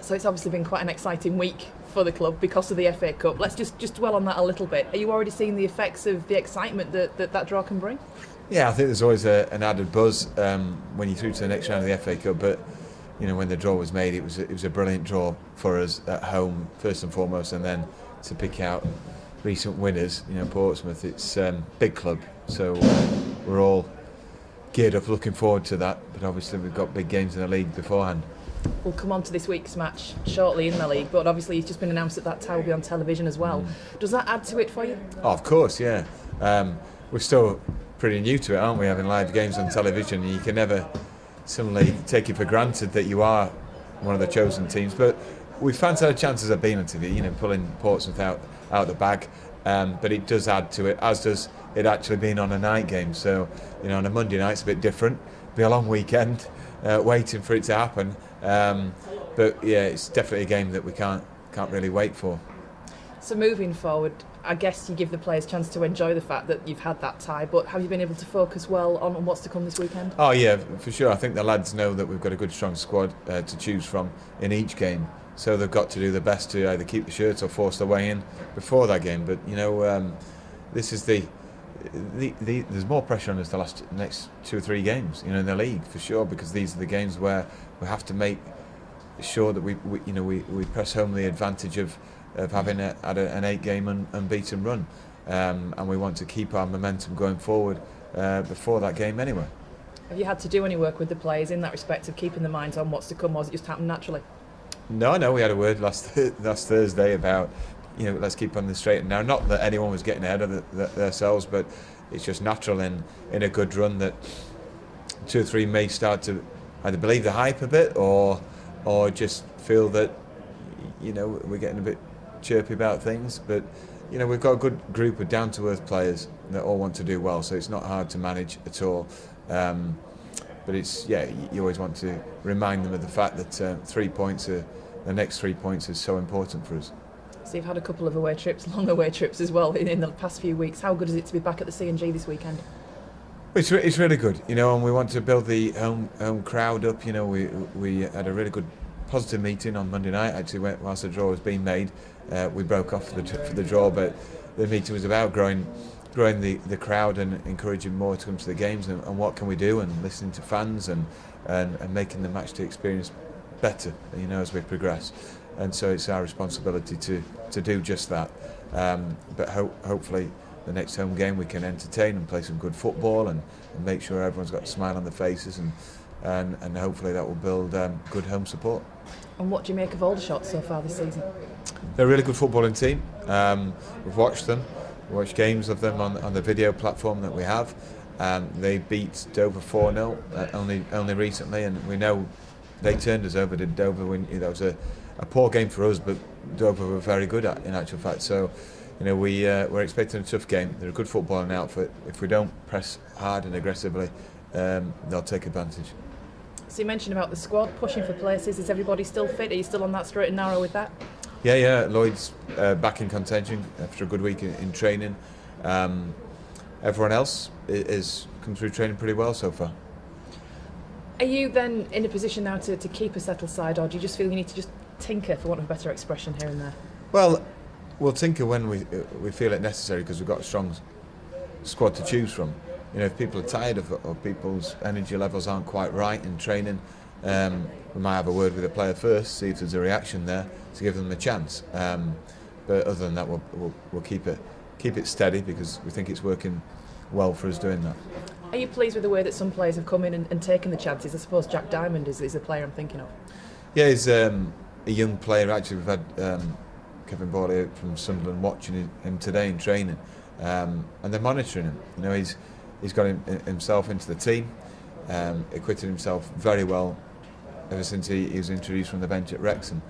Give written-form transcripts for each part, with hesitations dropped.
So it's obviously been quite an exciting week for the club because of the FA Cup. Let's just dwell on that a little bit. Are you already seeing the effects of the excitement that draw can bring? Yeah, I think there's always an added buzz when you're through to the next round of the FA Cup. But when the draw was made, it was a brilliant draw for us at home first and foremost, and then to pick out recent winners. Portsmouth, it's big club, so we're all geared up, looking forward to that. But obviously, we've got big games in the league beforehand. We'll come on to this week's match shortly in the league, but obviously it's just been announced that tie will be on television as well. Does that add to it for you? Oh, of course, yeah. We're still pretty new to it, aren't we, having live games on television, and you can never suddenly take it for granted that you are one of the chosen teams. But we've fancied our chances of being on TV, pulling Portsmouth out the bag, but it does add to it, as does it actually being on a night game. So, on a Monday night it's a bit different. It'll be a long weekend waiting for it to happen. But yeah, it's definitely a game that we can't really wait for. So moving forward, I guess you give the players a chance to enjoy the fact that you've had that tie, but have you been able to focus well on what's to come this weekend? Oh yeah, for sure. I think the lads know that we've got a good strong squad to choose from in each game, so they've got to do their best to either keep the shirts or force their way in before that game. But this is there's more pressure on us the next 2 or 3 games, in the league for sure, because these are the games where we have to make sure that we press home the advantage of having an 8-game unbeaten run, and we want to keep our momentum going forward before that game anyway. Have you had to do any work with the players in that respect of keeping their minds on what's to come, or has it just happened naturally? No, we had a word last Thursday about let's keep on the straight and narrow. Not that anyone was getting ahead of themselves, but it's just natural in a good run that 2 or 3 may start to either believe the hype a bit or just feel that we're getting a bit chirpy about things. But we've got a good group of down-to-earth players that all want to do well, so it's not hard to manage at all. But you always want to remind them of the fact that the next 3 points is so important for us. So you've had a couple of long away trips as well in the past few weeks. How good is it to be back at the C&G this weekend? It's really good, and we want to build the home crowd up. We had a really good positive meeting on Monday night. Actually, whilst the draw was being made, we broke off for the draw, but the meeting was about growing the crowd and encouraging more to come to the games, and what can we do, and listening to fans and making the match day experience better, as we progress. And so it's our responsibility to do just that. But hopefully the next home game we can entertain and play some good football and make sure everyone's got a smile on their faces, and hopefully that will build good home support. And what do you make of Aldershot so far this season? They're a really good footballing team. We've watched them. We watched games of them on the video platform that we have. They beat Dover 4-0 only recently, and we know they turned us over. Did Dover win? That was a poor game for us, but Dover were very good in actual fact. So, we're expecting a tough game. They're a good footballing outfit. If we don't press hard and aggressively, they'll take advantage. So you mentioned about the squad pushing for places. Is everybody still fit? Are you still on that straight and narrow with that? Yeah. Lloyd's back in contention after a good week in training. Everyone else is come through training pretty well so far. Are you then in a position now to keep a settled side, or do you just feel you need to just tinker, for want of a better expression, here and there? Well, we'll tinker when we feel it necessary, because we've got a strong squad to choose from. If people are tired or people's energy levels aren't quite right in training, we might have a word with the player first, see if there's a reaction there to give them a chance. But other than that, we'll keep it steady, because we think it's working well for us doing that. Are you pleased with the way that some players have come in and taken the chances? I suppose Jack Diamond is the player I'm thinking of. Yeah, he's a young player. Actually, we've had Kevin Borley from Sunderland watching him today in training, and they're monitoring him. He's got himself into the team, acquitted himself very well ever since he was introduced from the bench at Wrexham,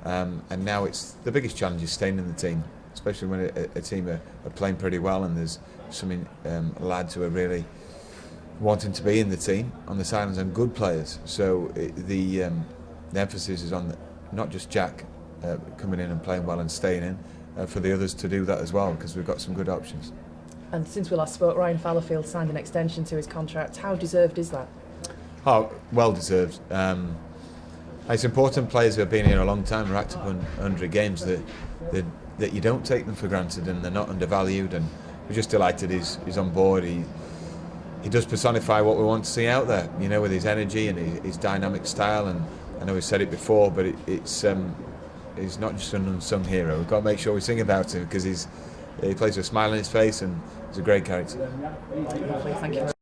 and now it's the biggest challenge is staying in the team, especially when a team are playing pretty well, and there's some lads who are really wanting to be in the team on the sidelines, and good players. So the emphasis is on not just Jack coming in and playing well and staying in, for the others to do that as well, because we've got some good options. And since we last spoke, Ryan Fallowfield signed an extension to his contract. How deserved is that? Oh, well deserved. It's important players who have been here a long time, racked up 100 games, that you don't take them for granted and they're not undervalued. And we're just delighted he's on board. He does personify what we want to see out there, you know, with his energy and his dynamic style. And I know we've said it before, but he's not just an unsung hero. We've got to make sure we sing about him because he plays with a smile on his face and he's a great character. Thank you.